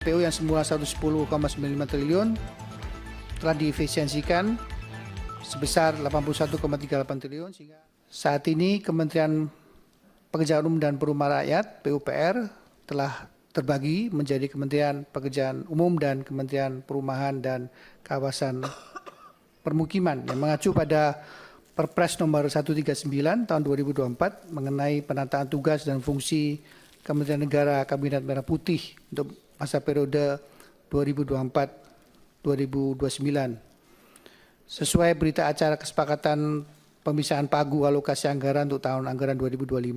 PU yang semula 110,95 triliun telah diefisiensikan sebesar 81,38 triliun sehingga saat ini Kementerian Pekerjaan Umum dan Perumahan Rakyat (PUPR) telah terbagi menjadi Kementerian Pekerjaan Umum dan Kementerian Perumahan dan Kawasan Permukiman yang mengacu pada Perpres nomor 139 tahun 2024 mengenai penataan tugas dan fungsi Kementerian Negara Kabinet Merah Putih untuk masa periode 2024-2029. Sesuai berita acara kesepakatan pemisahan pagu alokasi anggaran untuk tahun anggaran 2025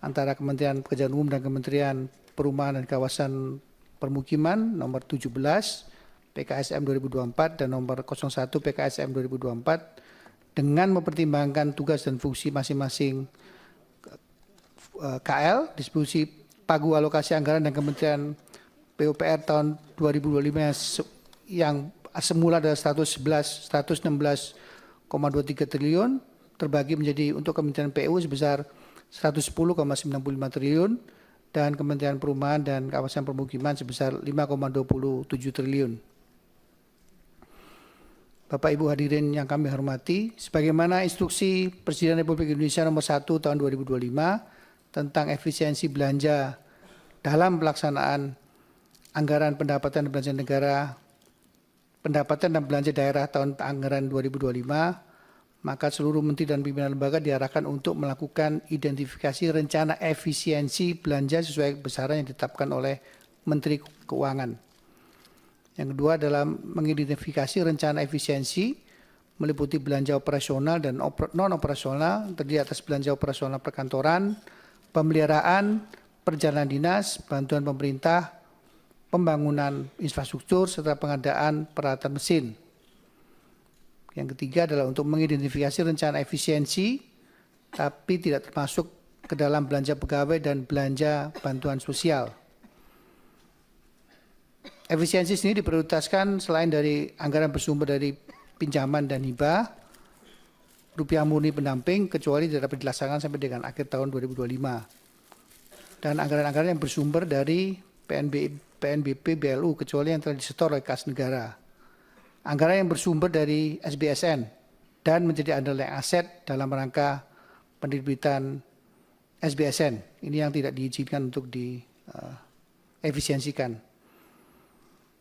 antara Kementerian Pekerjaan Umum dan Kementerian Perumahan dan Kawasan Permukiman nomor 17 PKSM 2024 dan nomor 01 PKSM 2024 dengan mempertimbangkan tugas dan fungsi masing-masing KL, distribusi pagu alokasi anggaran dan Kementerian PUPR tahun 2025 yang semula adalah 116,23 triliun terbagi menjadi untuk Kementerian PU sebesar 110,95 triliun dan Kementerian Perumahan dan Kawasan Permukiman sebesar 5,27 triliun. Bapak Ibu hadirin yang kami hormati, sebagaimana instruksi Presiden Republik Indonesia nomor 1 tahun 2025 tentang efisiensi belanja dalam pelaksanaan anggaran pendapatan dan belanja negara, pendapatan dan belanja daerah tahun anggaran 2025, maka seluruh menteri dan pimpinan lembaga diarahkan untuk melakukan identifikasi rencana efisiensi belanja sesuai besaran yang ditetapkan oleh Menteri Keuangan. Yang kedua adalah mengidentifikasi rencana efisiensi meliputi belanja operasional dan non-operasional, terdiri atas belanja operasional perkantoran, pemeliharaan, perjalanan dinas, bantuan pemerintah, pembangunan infrastruktur, serta pengadaan peralatan mesin. Yang ketiga adalah untuk mengidentifikasi rencana efisiensi, tapi tidak termasuk ke dalam belanja pegawai dan belanja bantuan sosial. Efisiensi sendiri diprioritaskan selain dari anggaran bersumber dari pinjaman dan hibah, rupiah murni pendamping, kecuali tidak dapat dilaksanakan sampai dengan akhir tahun 2025. Dan anggaran-anggaran yang bersumber dari PNBP, BLU, kecuali yang telah disetor oleh kas negara. Anggaran yang bersumber dari SBSN dan menjadi underlying aset dalam rangka penerbitan SBSN. Ini yang tidak diizinkan untuk diefisiensikan.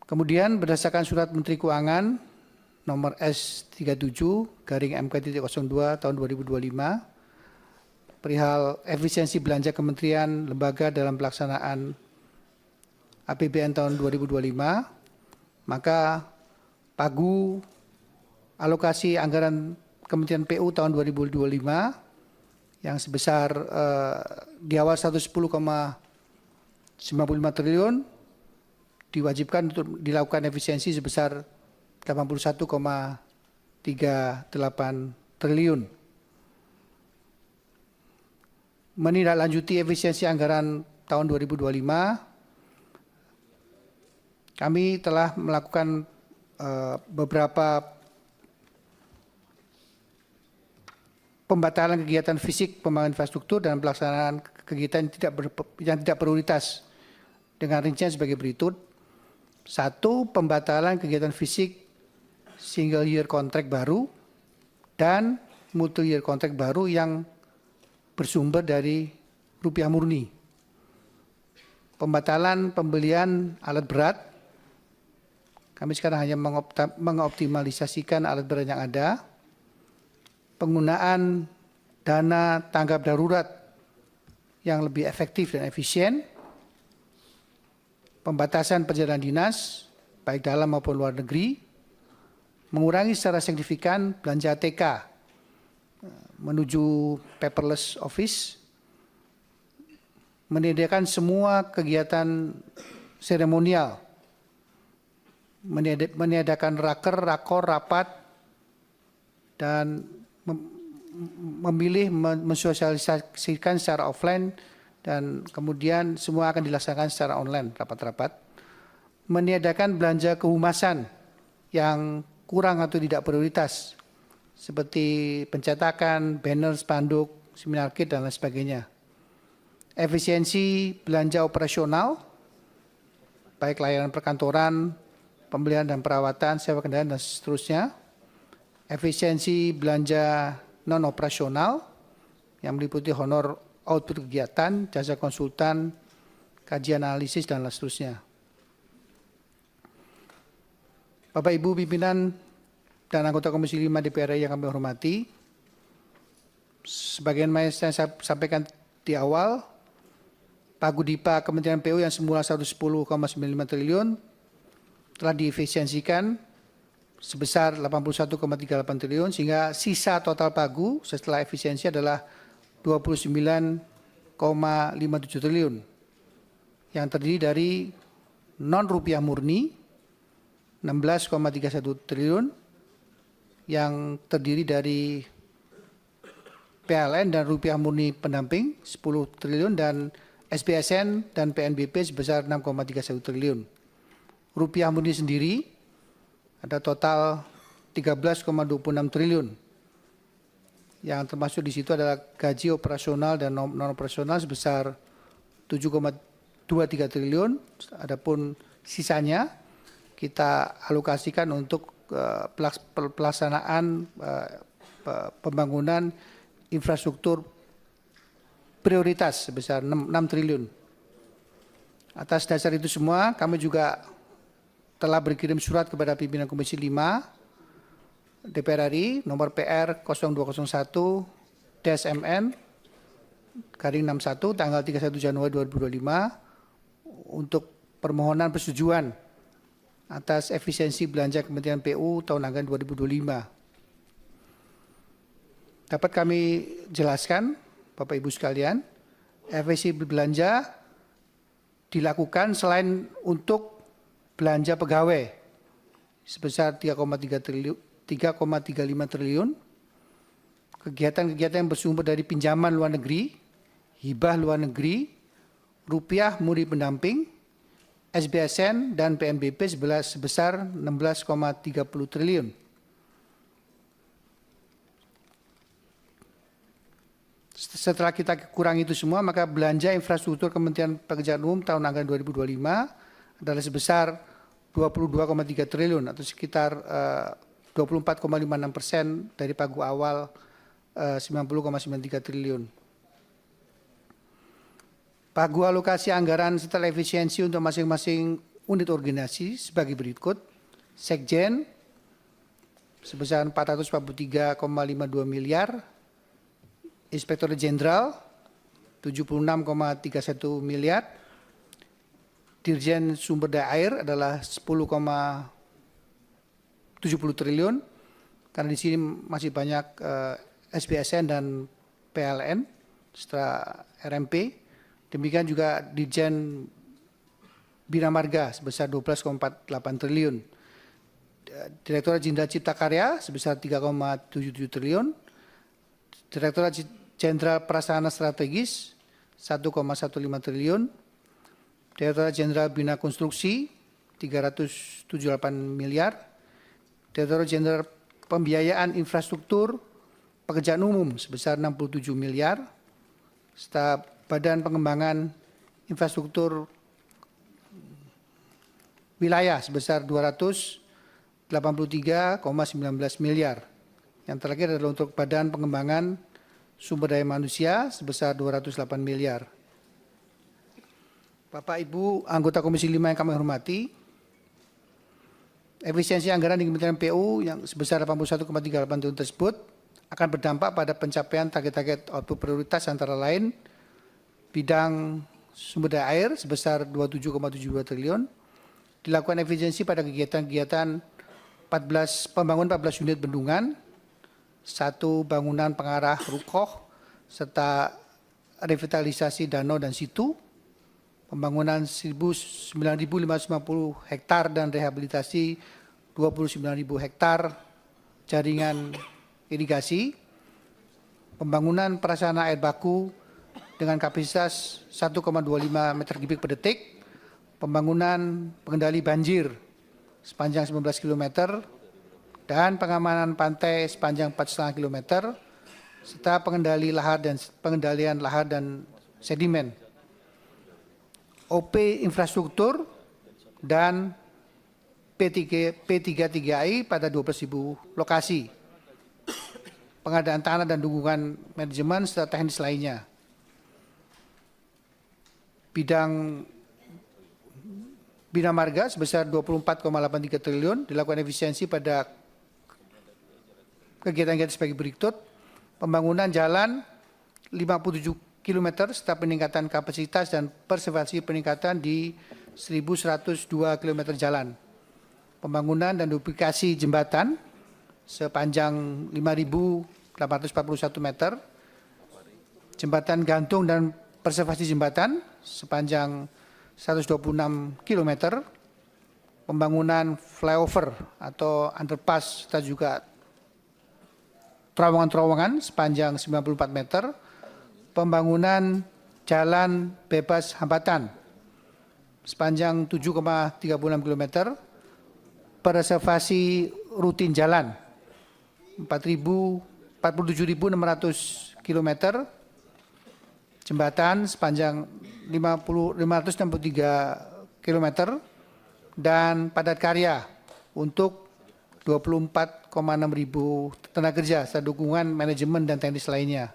Kemudian berdasarkan surat Menteri Keuangan nomor S37/MK.02 tahun 2025 perihal efisiensi belanja kementerian lembaga dalam pelaksanaan APBN tahun 2025, maka pagu alokasi anggaran Kementerian PU tahun 2025 yang sebesar di awal 110,95 triliun diwajibkan untuk dilakukan efisiensi sebesar 81,38 triliun. Menindaklanjuti efisiensi anggaran tahun 2025, kami telah melakukan beberapa pembatalan kegiatan fisik pembangunan infrastruktur dan pelaksanaan kegiatan yang tidak prioritas dengan rincian sebagai berikut. 1. Pembatalan kegiatan fisik single year contract baru dan multi year contract baru yang bersumber dari rupiah murni. Pembatalan pembelian alat berat. Kami sekarang hanya mengoptimalisasikan alat berat yang ada. Penggunaan dana tanggap darurat yang lebih efektif dan efisien. Pembatasan perjalanan dinas, baik dalam maupun luar negeri. Mengurangi secara signifikan belanja ATK menuju paperless office. Menyediakan semua kegiatan seremonial, meniadakan raker, rakor, rapat, dan memilih mensosialisasikan secara offline dan kemudian semua akan dilaksanakan secara online, rapat-rapat. Meniadakan belanja kehumasan yang kurang atau tidak prioritas, seperti pencetakan, banner, spanduk, seminar kit, dan lain sebagainya. Efisiensi belanja operasional, baik layanan perkantoran, pembelian dan perawatan, sewa kendaraan, dan seterusnya. Efisiensi belanja non-operasional yang meliputi honor output kegiatan, jasa konsultan, kajian analisis, dan seterusnya. Bapak Ibu pimpinan dan anggota Komisi 5 DPR RI yang kami hormati, sebagaimana saya sampaikan di awal, Pagudipa Kementerian PU yang semula 110,95 triliun telah diefisiensikan sebesar 81,38 triliun, sehingga sisa total Pagu setelah efisiensi adalah 29,57 triliun yang terdiri dari non rupiah murni 16,31 triliun, yang terdiri dari PLN dan rupiah murni pendamping 10 triliun, dan SBSN dan PNBP sebesar 6,31 triliun. Rupiah murni sendiri ada total 13,26 triliun. Yang termasuk di situ adalah gaji operasional dan non-operasional sebesar 7,23 triliun. Adapun sisanya kita alokasikan untuk pelaksanaan pembangunan infrastruktur prioritas sebesar 6 triliun. Atas dasar itu semua, kami juga telah berkirim surat kepada pimpinan Komisi 5 DPR RI nomor PR 0201-MN-61 tanggal 31 Januari 2025 untuk permohonan persetujuan atas efisiensi belanja Kementerian PU tahun anggaran 2025. Dapat kami jelaskan, Bapak Ibu sekalian, efisiensi belanja dilakukan selain untuk belanja pegawai sebesar 3,35 triliun, kegiatan-kegiatan yang bersumber dari pinjaman luar negeri, hibah luar negeri, rupiah murni pendamping, SBSN dan PNBP sebesar 16,30 triliun. Setelah kita kurangi itu semua, maka belanja infrastruktur Kementerian Pekerjaan Umum tahun anggaran 2025 adalah sebesar 22,3 triliun atau sekitar 24,56% dari pagu awal 90,93 triliun. Pagu alokasi anggaran setelah efisiensi untuk masing-masing unit organisasi sebagai berikut. Sekjen sebesar 443,52 miliar. Inspektur Jenderal 76,31 miliar. Dirjen Sumber Daya Air adalah 10,70 triliun. Karena di sini masih banyak SBSN dan PLN setelah RMP. Demikian juga Dirjen Bina Marga sebesar 12,48 triliun. Direktorat Jenderal Cipta Karya sebesar 3,77 triliun. Direktorat Jenderal Prasarana Strategis 1,15 triliun. Direktorat Jenderal Bina Konstruksi 378 miliar. Direktorat Jenderal Pembiayaan Infrastruktur Pekerjaan Umum sebesar 67 miliar. Serta Badan Pengembangan Infrastruktur Wilayah sebesar 283,19 miliar. Yang terakhir adalah untuk Badan Pengembangan Sumber Daya Manusia sebesar 208 miliar. Bapak Ibu anggota Komisi 5 yang kami hormati, efisiensi anggaran di Kementerian PU yang sebesar 81,38 triliun tersebut akan berdampak pada pencapaian target-target output prioritas antara lain bidang sumber daya air sebesar 27,72 triliun, dilakukan efisiensi pada kegiatan-kegiatan pembangunan 14 unit bendungan, 1 bangunan pengarah rukoh, serta revitalisasi danau dan situ, pembangunan 9.550 hektar dan rehabilitasi 29.000 hektar jaringan irigasi, pembangunan prasarana air baku dengan kapasitas 1,25 meter kubik per detik, pembangunan pengendali banjir sepanjang 19 km, dan pengamanan pantai sepanjang 4,5 km, serta pengendalian lahar dan sedimen. OP infrastruktur dan P33I pada 12.000 lokasi. Pengadaan tanah dan dukungan manajemen serta teknis lainnya. Bidang Bina Marga sebesar 24,83 triliun dilakukan efisiensi pada kegiatan-kegiatan sebagai berikut. Pembangunan jalan 57 km serta peningkatan kapasitas dan perseverasi peningkatan di 1.102 km jalan. Pembangunan dan duplikasi jembatan sepanjang 5.841 meter. Jembatan gantung dan perseverasi jembatan sepanjang 126 km, pembangunan flyover atau underpass serta juga terowongan-terowongan sepanjang 94 meter, pembangunan jalan bebas hambatan sepanjang 7,36 km, preservasi rutin jalan 47.600 km, jembatan sepanjang 563 km, dan padat karya untuk 24,6 ribu tenaga kerja serta dukungan manajemen dan teknis lainnya.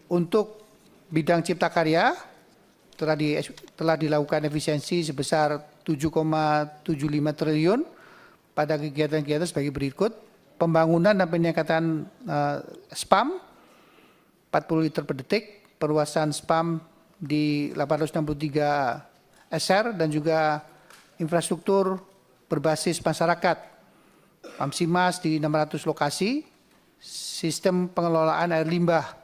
Untuk bidang cipta karya telah dilakukan efisiensi sebesar 7,75 triliun pada kegiatan-kegiatan sebagai berikut. Pembangunan dan peningkatan spam 40 liter per detik, perluasan spam di 863 SR dan juga infrastruktur berbasis masyarakat, Pamsimas di 600 lokasi, sistem pengelolaan air limbah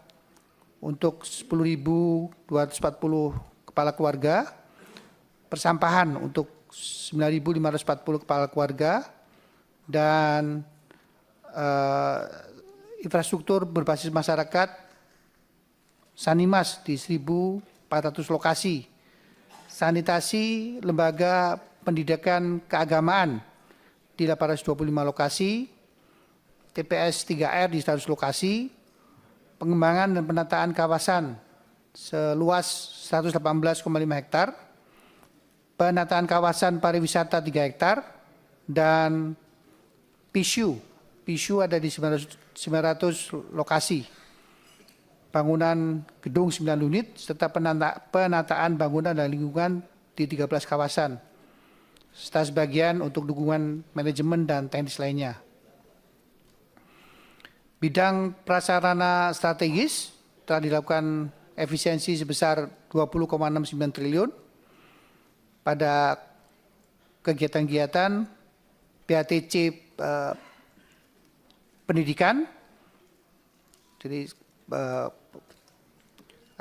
untuk 10.240 kepala keluarga, persampahan untuk 9.540 kepala keluarga, dan infrastruktur berbasis masyarakat Sanimas di 1.400 lokasi, sanitasi lembaga pendidikan keagamaan di 825 lokasi, TPS 3R di 100 lokasi, pengembangan dan penataan kawasan seluas 118,5 hektar, penataan kawasan pariwisata 3 hektar, dan PISU ada di 900 lokasi. Bangunan gedung 9 unit, serta penataan bangunan dan lingkungan di 13 kawasan, serta sebagian untuk dukungan manajemen dan teknis lainnya. Bidang prasarana strategis telah dilakukan efisiensi sebesar 20,69 triliun pada kegiatan-kegiatan PATC pendidikan. Jadi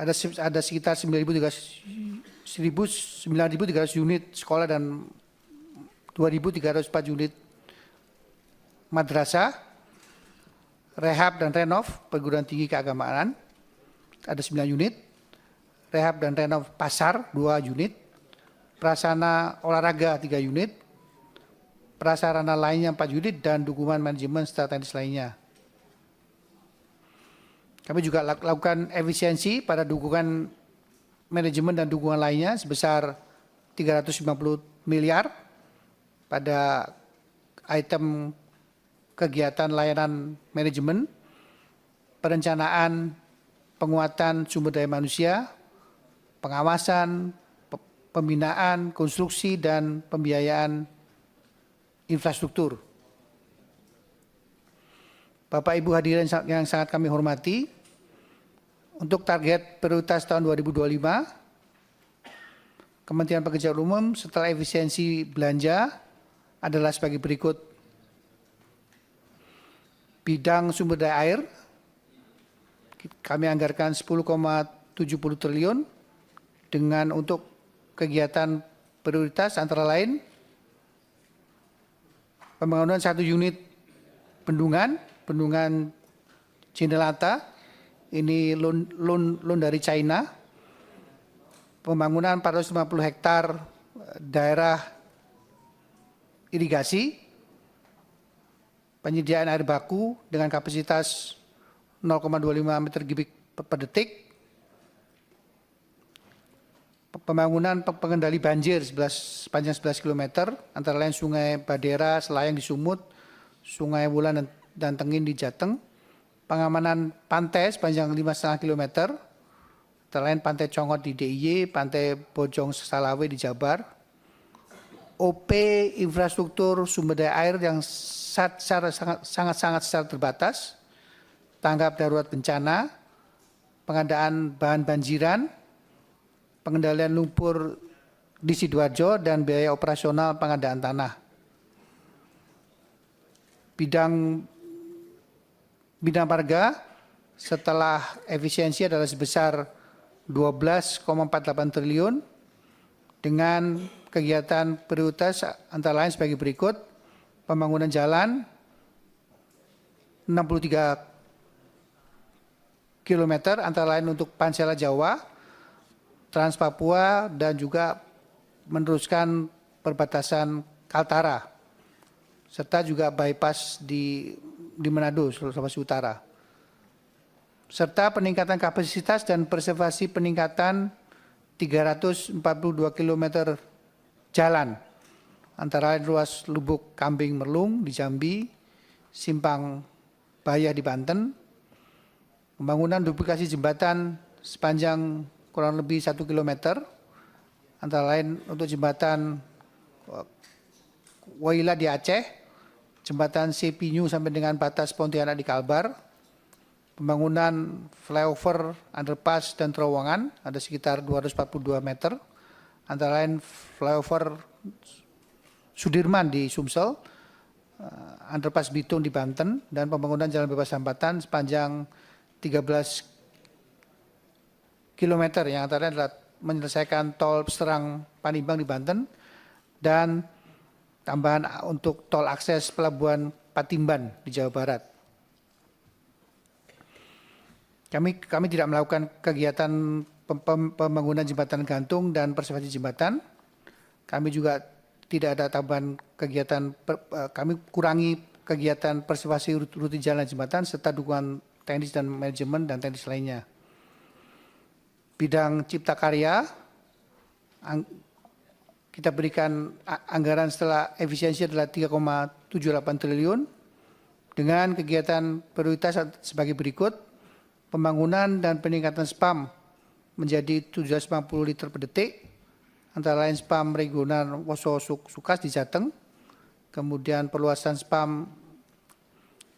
ada sekitar 9.300 unit sekolah dan 2.304 unit madrasah, rehab dan renov perguruan tinggi keagamaan ada 9 unit, rehab dan renov pasar 2 unit, prasarana olahraga 3 unit, prasarana lainnya 4 unit, dan dukungan manajemen serta teknis lainnya. Kami juga lakukan efisiensi pada dukungan manajemen dan dukungan lainnya sebesar 350 miliar pada item kegiatan layanan manajemen, perencanaan, penguatan sumber daya manusia, pengawasan, pembinaan, konstruksi, dan pembiayaan infrastruktur. Bapak Ibu hadirin yang sangat kami hormati, untuk target prioritas tahun 2025, Kementerian Pekerjaan Umum setelah efisiensi belanja adalah sebagai berikut. Bidang sumber daya air, kami anggarkan 10,70 triliun dengan untuk kegiatan prioritas antara lain pembangunan 1 unit bendungan Cindelata, ini loan dari China, pembangunan 450 hektar daerah irigasi, penyediaan air baku dengan kapasitas 0,25 meter kubik per detik, pembangunan pengendali banjir sepanjang 11 km, antara lain Sungai Badera, Selayang di Sumut, Sungai Wulan dan Tengin di Jateng. Pengamanan pantai sepanjang 5,5 km, antara lain Pantai Congot di DIY, Pantai Bojong Salawe di Jabar. OP infrastruktur sumber daya air yang sangat secara terbatas, tanggap darurat bencana, pengadaan bahan banjiran, pengendalian lumpur di Sidoarjo, dan biaya operasional pengadaan tanah. Bidang marga setelah efisiensi adalah sebesar 12,48 triliun dengan kegiatan prioritas antara lain sebagai berikut: pembangunan jalan 63 km antara lain untuk Pansela Jawa, Trans Papua, dan juga meneruskan perbatasan Kaltara, serta juga bypass di Manado, Sulawesi Utara. Serta peningkatan kapasitas dan preservasi peningkatan 342 km jalan, antara lain ruas Lubuk Kambing Merlung di Jambi, Simpang Bayah di Banten, pembangunan duplikasi jembatan sepanjang kurang lebih 1 km, antara lain untuk jembatan Waila di Aceh, jembatan Sepinyu sampai dengan batas Pontianak di Kalbar, pembangunan flyover, underpass, dan terowongan ada sekitar 242 meter, antara lain flyover Sudirman di Sumsel, underpass Bitung di Banten, dan pembangunan jalan bebas hambatan sepanjang 13 km yang antara lain adalah menyelesaikan tol Serang Panimbang di Banten dan tambahan untuk tol akses pelabuhan Patimban di Jawa Barat. Kami tidak melakukan kegiatan pembangunan jembatan gantung dan preservasi jembatan. Kami juga tidak ada tambahan kegiatan, kami kurangi kegiatan preservasi rute jalan jembatan serta dukungan teknis dan manajemen dan teknis lainnya. Bidang cipta karya, kita berikan anggaran setelah efisiensi adalah 3,78 triliun dengan kegiatan prioritas sebagai berikut: pembangunan dan peningkatan spam menjadi 750 liter per detik, antara lain spam regional Woso Sukas di Jateng, kemudian perluasan spam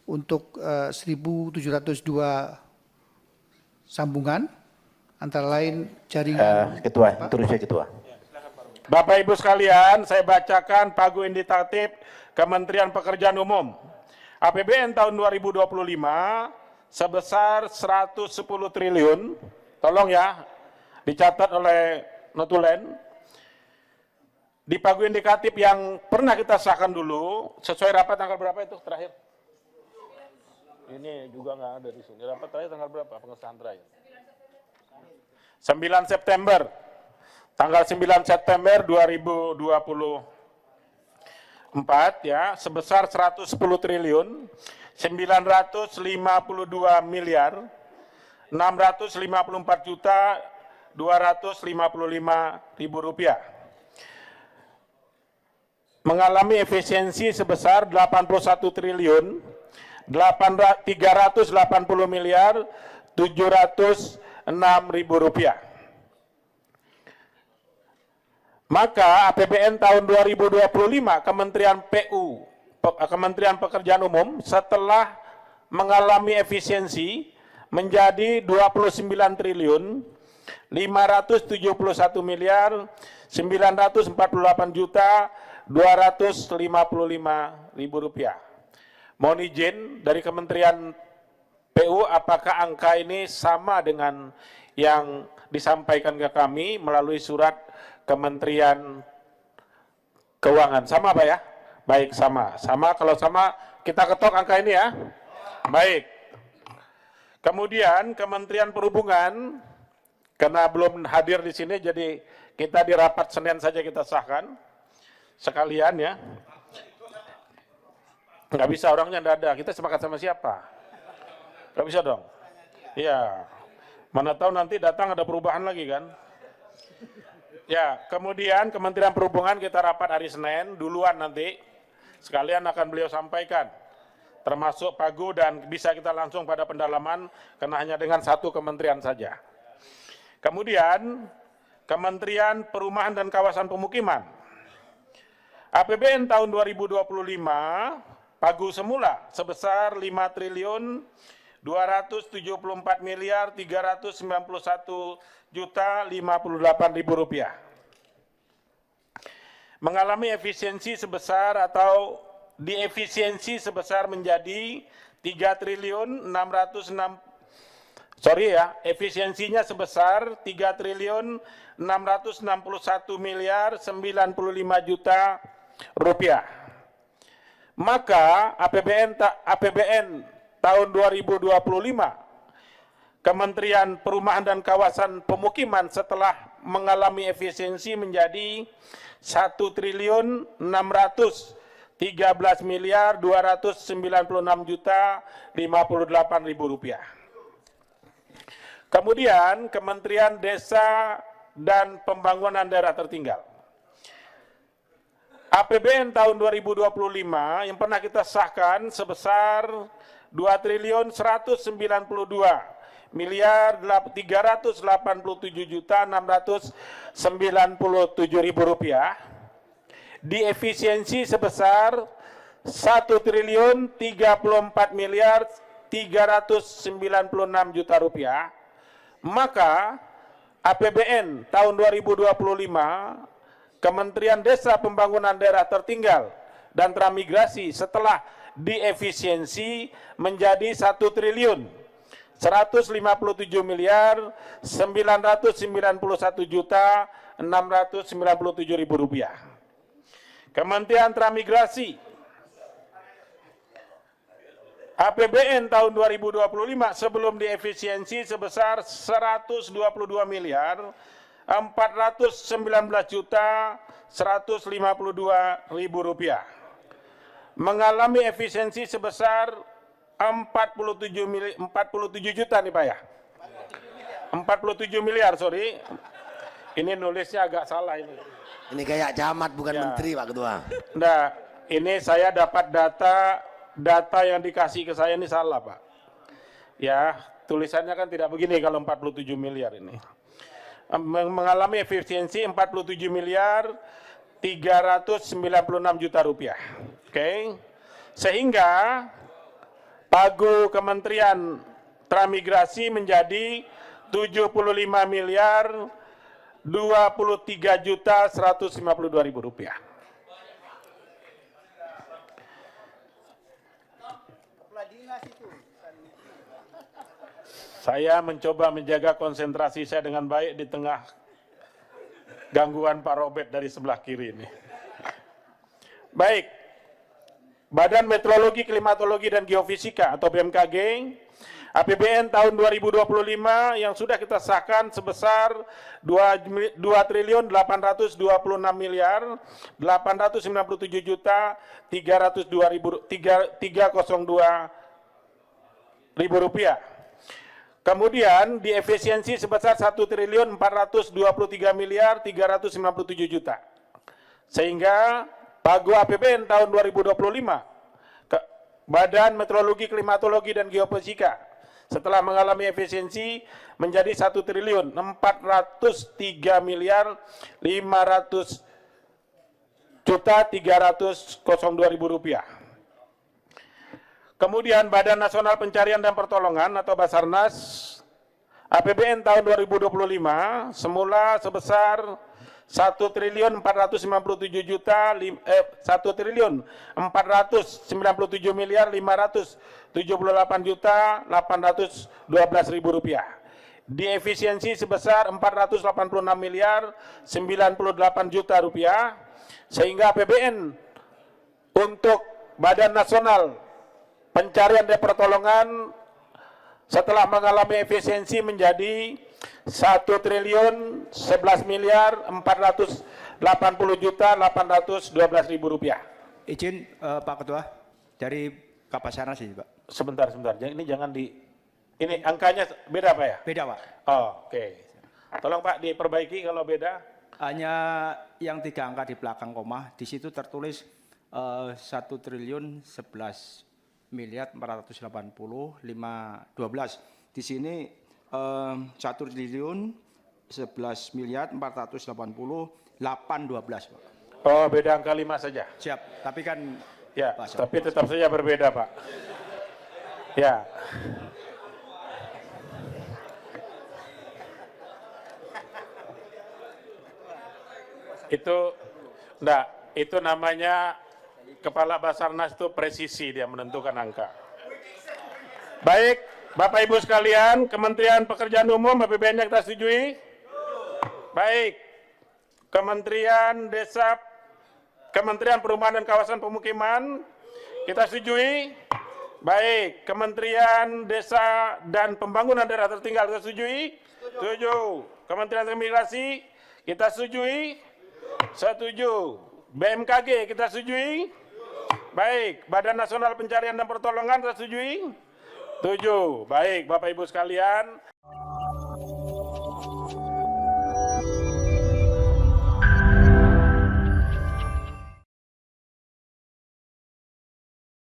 untuk 1.702 sambungan, antara lain jaringan. Ketua, terusnya Ketua. Bapak Ibu sekalian, saya bacakan Pagu Indikatif Kementerian Pekerjaan Umum. APBN tahun 2025 sebesar 110 triliun. Tolong ya, dicatat oleh notulen. Di Pagu Indikatif yang pernah kita sahkan dulu, sesuai rapat tanggal berapa itu terakhir? Ini juga nggak ada di sini. Rapat terakhir tanggal berapa? Pengesahan terakhir. 9 September. Tanggal 9 September 2024 ya, sebesar 110 triliun 952 miliar 654 juta 255 ribu rupiah. Mengalami efisiensi sebesar 81 triliun 380 miliar 706 ribu rupiah. Maka APBN tahun 2025 Kementerian Pekerjaan Umum setelah mengalami efisiensi menjadi 29 triliun 571 miliar 948 juta 255 ribu rupiah. Mohon izin dari Kementerian PU, apakah angka ini sama dengan yang disampaikan ke kami melalui surat Kementerian Keuangan? Sama Pak ya? Baik, sama. Sama, kalau sama kita ketok angka ini ya. Baik. Kemudian Kementerian Perhubungan, karena belum hadir di sini, jadi kita di rapat Senin saja kita sahkan. Sekalian ya. Nggak bisa, orangnya nggak ada. Kita sepakat sama siapa? Nggak bisa dong? Iya. Mana tahu nanti datang ada perubahan lagi kan? Ya, kemudian Kementerian Perhubungan kita rapat hari Senin, duluan nanti, sekalian akan beliau sampaikan, termasuk Pagu dan bisa kita langsung pada pendalaman, karena hanya dengan satu kementerian saja. Kemudian, Kementerian Perumahan dan Kawasan Pemukiman. APBN tahun 2025, Pagu semula sebesar 5 triliun 274 miliar 391 juta 58.000 rupiah. Mengalami efisiensi sebesar atau diefisiensi sebesar menjadi 3 triliun 606 efisiensinya sebesar 3 triliun 661 miliar 95 juta rupiah. Maka APBN tahun 2025 Kementerian Perumahan dan Kawasan Pemukiman setelah mengalami efisiensi menjadi 1 triliun 613 miliar 296 juta 58.000 rupiah. Kemudian Kementerian Desa dan Pembangunan Daerah Tertinggal. APBN tahun 2025 yang pernah kita sahkan sebesar 2 triliun 192 miliar 387 juta 697.000 rupiah. Diefisiensi sebesar 1 triliun 34 miliar 396 juta rupiah. Maka APBN tahun 2025 Kementerian Desa Pembangunan Daerah Tertinggal dan Transmigrasi setelah diefisiensi menjadi 1 triliun 157 miliar 991 juta 697.000 rupiah. Kementerian Transmigrasi APBN tahun 2025 sebelum diefisiensi sebesar 122 miliar 419 juta 152.000 rupiah. Mengalami efisiensi sebesar 47 juta nih Pak ya. 47 miliar, sorry. Ini nulisnya agak salah ini. Ini kayak camat bukan Ya. menteri Pak Ketua. Nah, ini saya dapat data yang dikasih ke saya ini salah Pak. Ya, tulisannya kan tidak begini kalau 47 miliar ini. Mengalami efisiensi 47 miliar 396 juta rupiah. Oke. Sehingga Pagu Kementerian Transmigrasi menjadi 75 miliar 23 juta 152.000 rupiah. Saya mencoba menjaga konsentrasi saya dengan baik di tengah gangguan Pak Robert dari sebelah kiri ini. Baik, Badan Meteorologi, Klimatologi, dan Geofisika atau BMKG, APBN tahun 2025 yang sudah kita sahkan sebesar 2 triliun 826 miliar 897 juta 302.000 rupiah. Kemudian diefisiensi sebesar 1 triliun 423 miliar 397 juta. Sehingga Pagu APBN tahun 2025 Badan Meteorologi, Klimatologi, dan Geofisika setelah mengalami efisiensi menjadi 1 triliun 403 miliar 500 juta 302.000 rupiah. Kemudian Badan Nasional Pencarian dan Pertolongan atau Basarnas APBN tahun 2025 semula sebesar 1 triliun 497 juta 1 triliun 497 miliar 578 juta 812.000 rupiah. Diefisiensi sebesar 486 miliar 98 juta rupiah, sehingga APBN untuk Badan Nasional Pencarian dan Pertolongan setelah mengalami efisiensi menjadi 1 triliun 11 miliar 480 juta 812.000 rupiah. Izin Pak Ketua dari Kapasarnas ini Pak. Sebentar. Ini jangan ini angkanya beda Pak ya? Beda Pak. Oh, oke. Tolong Pak diperbaiki kalau beda. Hanya yang 3 angka di belakang koma, di situ tertulis 1.11.480.512. Di sini 1.11.480.812, Pak. Oh, beda angka 5 saja. Siap, tapi kan Ya, Pak, tapi tetap saja berbeda, Pak. Ya. Itu namanya Kepala Basarnas itu presisi dia menentukan angka. Baik, Bapak Ibu sekalian, Kementerian Pekerjaan Umum APBN-nya kita setujui. Baik, Kementerian Desa, Kementerian Perumahan dan Kawasan Pemukiman, kita setujui. Baik, Kementerian Desa dan Pembangunan Daerah Tertinggal, kita setujui. Setuju. Kementerian Imigrasi, kita setujui. Setuju. BMKG, kita setujui. Baik, Badan Nasional Pencarian dan Pertolongan, kita setujui. Setuju. Baik, Bapak Ibu sekalian.